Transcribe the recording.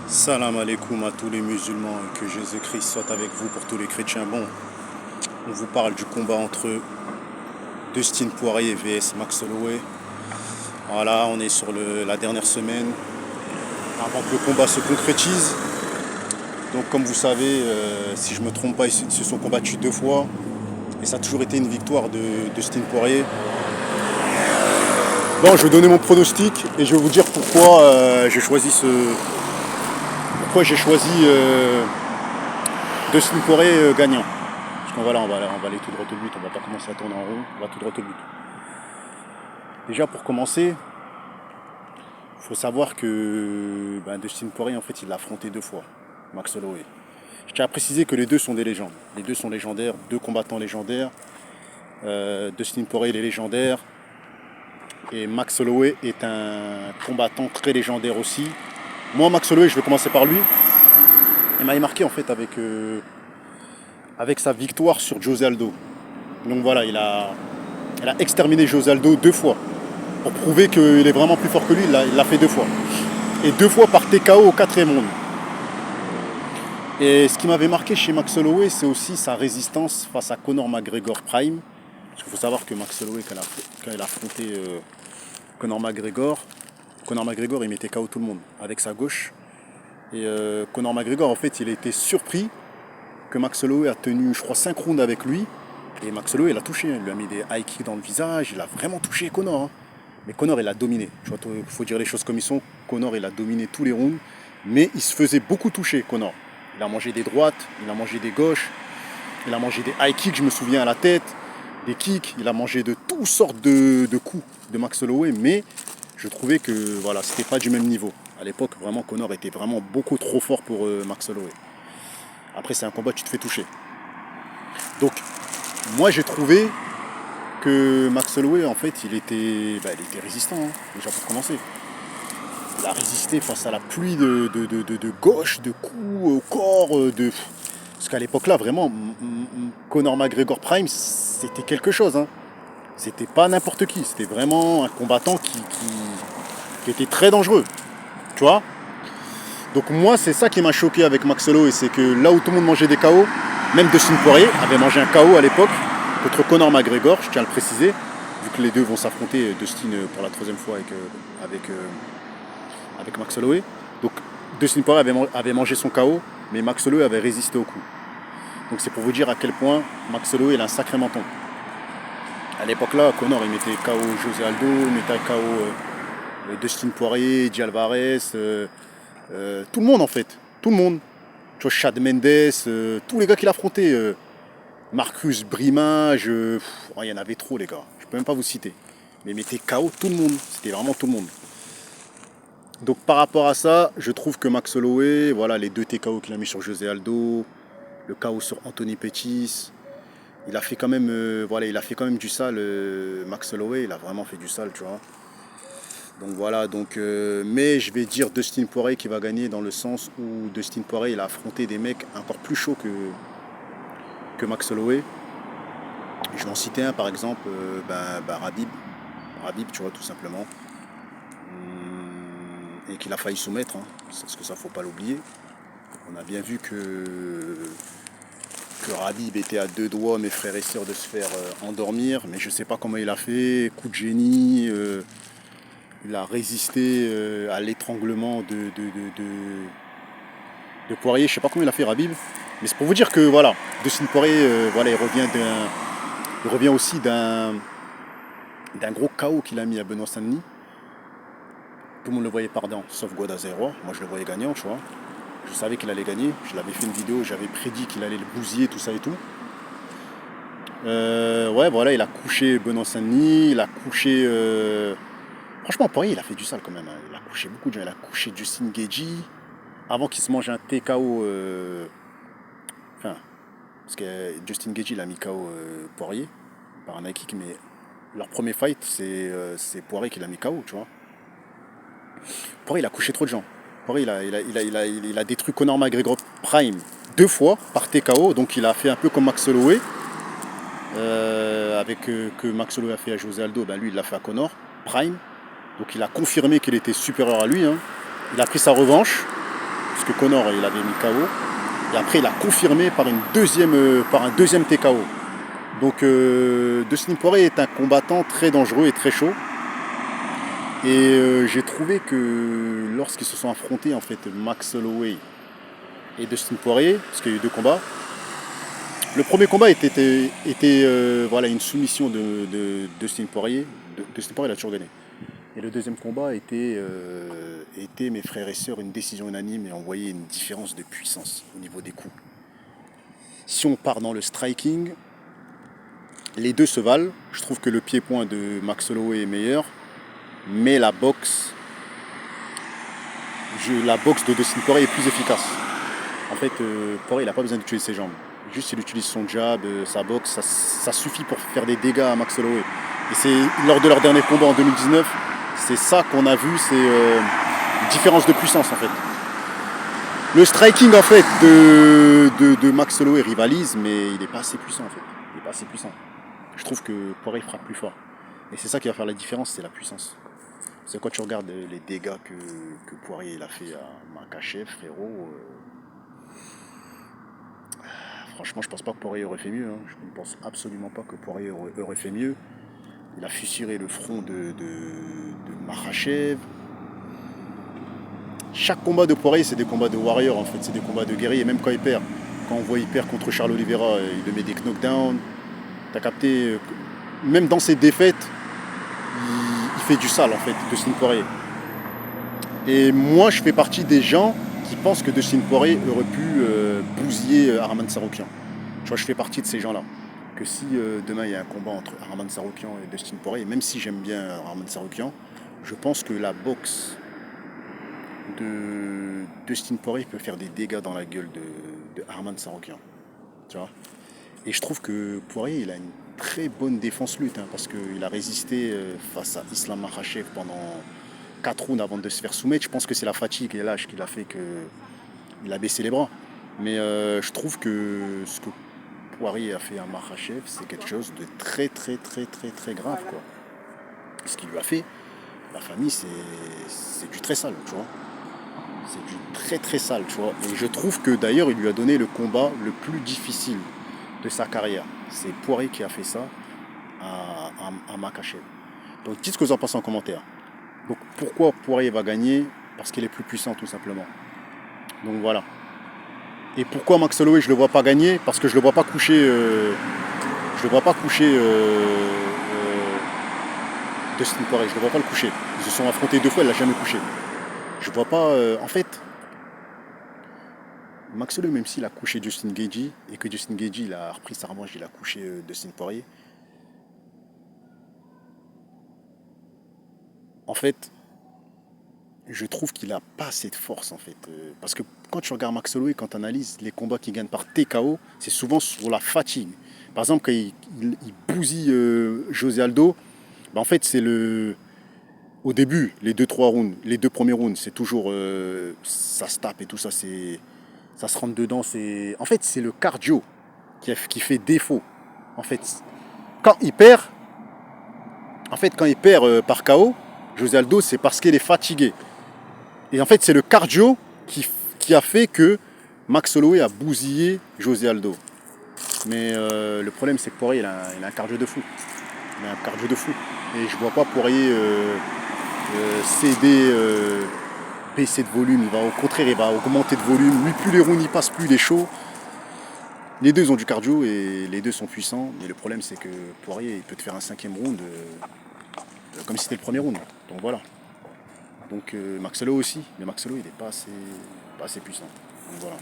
Salam alaikum à tous les musulmans et que Jésus-Christ soit avec vous pour tous les chrétiens. Bon, on vous parle du combat entre Dustin Poirier vs Max Holloway. Voilà, on est sur la dernière semaine avant que le combat se concrétise. Donc comme vous savez, si je ne me trompe pas, ils se sont combattus 2 fois et ça a toujours été une victoire de Dustin Poirier. Bon, je vais donner mon pronostic et je vais vous dire pourquoi j'ai choisi Dustin Poirier gagnant. Parce qu'on va on va aller tout droit au but, on va pas commencer à tourner en rond, on va tout droit au but. Déjà pour commencer, il faut savoir que Dustin Poirier en fait il l'a affronté 2 fois, Max Holloway. Je tiens à préciser que les deux sont des légendes. Les deux sont légendaires, deux combattants légendaires. Dustin Poirier il est légendaire. Et Max Holloway est un combattant très légendaire aussi. Moi Max Holloway, je vais commencer par lui. Il m'a marqué en fait avec sa victoire sur José Aldo. Donc voilà, il a exterminé José Aldo 2 fois. Pour prouver qu'il est vraiment plus fort que lui, il l'a fait 2 fois. Et 2 fois par TKO au 4e round. Et ce qui m'avait marqué chez Max Holloway, c'est aussi sa résistance face à Conor McGregor Prime. Parce qu'il faut savoir que Max Holloway, quand il a affronté Conor McGregor il mettait KO tout le monde avec sa gauche. Et Conor McGregor, en fait, il a été surpris que Max Holloway a tenu, je crois, 5 rounds avec lui. Et Max Holloway, il a touché. Il lui a mis des high kicks dans le visage. Il a vraiment touché Conor. Hein. Mais Conor, il a dominé. Il faut dire les choses comme ils sont. Conor, il a dominé tous les rounds. Mais il se faisait beaucoup toucher, Conor. Il a mangé des droites, il a mangé des gauches, il a mangé des high kicks, je me souviens, à la tête, des kicks. Il a mangé de toutes sortes de coups de Max Holloway. Mais je trouvais que voilà, c'était pas du même niveau. À l'époque, vraiment, Conor était vraiment beaucoup trop fort pour Max Holloway. Après, c'est un combat, tu te fais toucher. Donc, moi, j'ai trouvé que Max Holloway, en fait, il était résistant, hein, déjà pour commencer. Il a résisté face à la pluie de gauche, de coups au corps, parce qu'à l'époque là, vraiment, Conor McGregor Prime, c'était quelque chose. Hein. C'était pas n'importe qui, c'était vraiment un combattant qui était très dangereux. Tu vois. Donc moi, c'est ça qui m'a choqué avec Max Holloway, c'est que là où tout le monde mangeait des KO, même Dustin Poirier avait mangé un KO à l'époque contre Conor McGregor, je tiens à le préciser, vu que les deux vont s'affronter, Dustin pour la 3e fois avec Max Holloway. Donc Dustin Poirier avait mangé son KO, mais Max Holloway avait résisté au coup. Donc c'est pour vous dire à quel point Max Holloway il a un sacré menton. À l'époque là, Conor il mettait KO José Aldo, il mettait KO Dustin Poirier, Eddie Alvarez, tout le monde en fait, tout le monde. Tu vois, Chad Mendes, tous les gars qu'il a affrontés, Marcus Brimage, il y en avait trop les gars, je peux même pas vous citer. Mais il mettait KO tout le monde, c'était vraiment tout le monde. Donc par rapport à ça, je trouve que Max Holloway, voilà les 2 TKO qu'il a mis sur José Aldo, le KO sur Anthony Pettis, il a fait quand même, il a fait quand même du sale. Max Holloway, il a vraiment fait du sale, tu vois. Donc voilà, mais je vais dire Dustin Poirier qui va gagner dans le sens où Dustin Poirier il a affronté des mecs encore plus chauds que Max Holloway. Je vais en citer un par exemple, Rabib. Rabib, tu vois, tout simplement. Et qu'il a failli soumettre, hein. Parce que ça faut pas l'oublier. On a bien vu que Rabib était à 2 doigts, mes frères et sœurs, de se faire endormir, mais je sais pas comment il a fait, coup de génie, il a résisté à l'étranglement de Poirier, je sais pas comment il a fait Rabib, mais c'est pour vous dire que voilà, Dustin Poirier, il revient aussi d'un gros KO qu'il a mis à Benoît Saint-Denis. Tout le monde le voyait perdant, sauf Guadalajara. Moi je le voyais gagnant, tu vois. Je savais qu'il allait gagner. Je l'avais fait une vidéo, j'avais prédit qu'il allait le bousiller, tout ça et tout. Il a couché Benoît Saint-Denis, il a couché. Franchement, Poirier, il a fait du sale quand même. Hein. Il a couché beaucoup de gens. Il a couché Justin Gaethje avant qu'il se mange un TKO. Parce que Justin Gaethje, il a mis KO Poirier par un high kick, mais leur premier fight, c'est Poirier qui l'a mis KO, tu vois. Poirier, il a couché trop de gens. Poirier, il a détruit Conor McGregor Prime 2 fois par TKO, donc il a fait un peu comme Max Holloway. Que Max Holloway a fait à José Aldo, lui il l'a fait à Conor Prime. Donc il a confirmé qu'il était supérieur à lui. Hein. Il a pris sa revanche. parce que Conor il avait mis KO. Et après il a confirmé par par un deuxième TKO. Donc Dustin Poirier est un combattant très dangereux et très chaud. Et j'ai trouvé que lorsqu'ils se sont affrontés en fait Max Holloway et Dustin Poirier, parce qu'il y a eu deux combats, le premier combat était voilà, une soumission de Dustin Poirier. Dustin Poirier il a toujours gagné. Et le deuxième combat était, mes frères et sœurs, une décision unanime et on voyait une différence de puissance au niveau des coups. Si on part dans le striking, les deux se valent. Je trouve que le pied-point de Max Holloway est meilleur, mais la boxe de Dustin Poirier est plus efficace. En fait, Poirier il n'a pas besoin d'utiliser ses jambes. Juste il utilise son jab, sa boxe, ça suffit pour faire des dégâts à Max Holloway. Et c'est lors de leur dernier combat en 2019, c'est ça qu'on a vu, c'est une différence de puissance en fait. Le striking en fait de Max Holloway rivalise, mais il n'est pas assez puissant en fait. Il n'est pas assez puissant. Je trouve que Poirier frappe plus fort. Et c'est ça qui va faire la différence, c'est la puissance. C'est quand tu regardes les dégâts que Poirier il a fait à Makhachev, frérot. Franchement, je pense pas que Poirier aurait fait mieux. Hein. Je ne pense absolument pas que Poirier aurait fait mieux. Il a fissuré le front de Makhachev. Chaque combat de Poirier, c'est des combats de warrior en fait, c'est des combats de guerrier, même quand il perd. Quand on voit il perd contre Charles Oliveira, il le met des knockdowns. T'as capté, même dans ses défaites, il fait du sale en fait, Dustin Poirier. Et moi, je fais partie des gens qui pensent que Dustin Poirier aurait pu bousiller Arman Tsarukyan. Tu vois, je fais partie de ces gens-là. Que si demain il y a un combat entre Arman Tsarukyan et Dustin Poirier, même si j'aime bien Arman Tsarukyan, je pense que la boxe de Dustin Poirier peut faire des dégâts dans la gueule de Arman Tsarukyan. Tu vois. Et je trouve que Poirier, il a une très bonne défense lutte, hein, parce qu'il a résisté face à Islam Makhachev pendant 4 rounds avant de se faire soumettre. Je pense que c'est la fatigue et l'âge qui l'a fait qu'il a baissé les bras. Mais je trouve que ce que Poirier a fait à Makhachev, c'est quelque chose de très très très très très grave, quoi. Ce qu'il lui a fait, la famille, c'est du très sale, tu vois. C'est du très très sale, tu vois. Et je trouve que d'ailleurs, il lui a donné le combat le plus difficile de sa carrière. C'est Poirier qui a fait ça à Makhachev. Donc dites ce que vous en pensez en commentaire. Donc pourquoi Poirier va gagner? Parce qu'il est plus puissant tout simplement. Donc voilà. Et pourquoi Max Holloway je le vois pas gagner? Parce que je le vois pas coucher. Je le vois pas coucher Dustin Poirier. Je le vois pas le coucher. Ils se sont affrontés 2 fois, il l'a jamais couché. Je vois pas. En fait, Max Holloway, même s'il a couché Justin Gaethje et que Justin Gaethje il a repris sa revanche, il a couché Dustin Poirier. En fait, je trouve qu'il n'a pas assez de force en fait. Parce que quand tu regardes Max Holloway, quand tu analyses les combats qu'il gagne par TKO, c'est souvent sur la fatigue. Par exemple, quand il bousille José Aldo, bah, en fait, c'est au début, les 2-3 rounds, les 2 premiers rounds, c'est toujours ça se tape et tout ça, ça se rentre dedans. En fait, c'est le cardio qui fait défaut. En fait, quand il perd, par KO, José Aldo, c'est parce qu'il est fatigué. Et en fait, c'est le cardio qui a fait que Max Holloway a bousillé José Aldo. Mais le problème, c'est que Poirier, il a un cardio de fou. Il a un cardio de fou. Et je vois pas Poirier céder, baisser de volume. Au contraire, il va augmenter de volume. Lui, plus les rounds y passent, plus il est chaud. Les deux ont du cardio et les deux sont puissants. Mais le problème, c'est que Poirier, il peut te faire un 5e round comme si c'était le premier round. Donc voilà. Donc Max Holloway aussi, mais Max Holloway il n'est pas assez puissant. Donc voilà.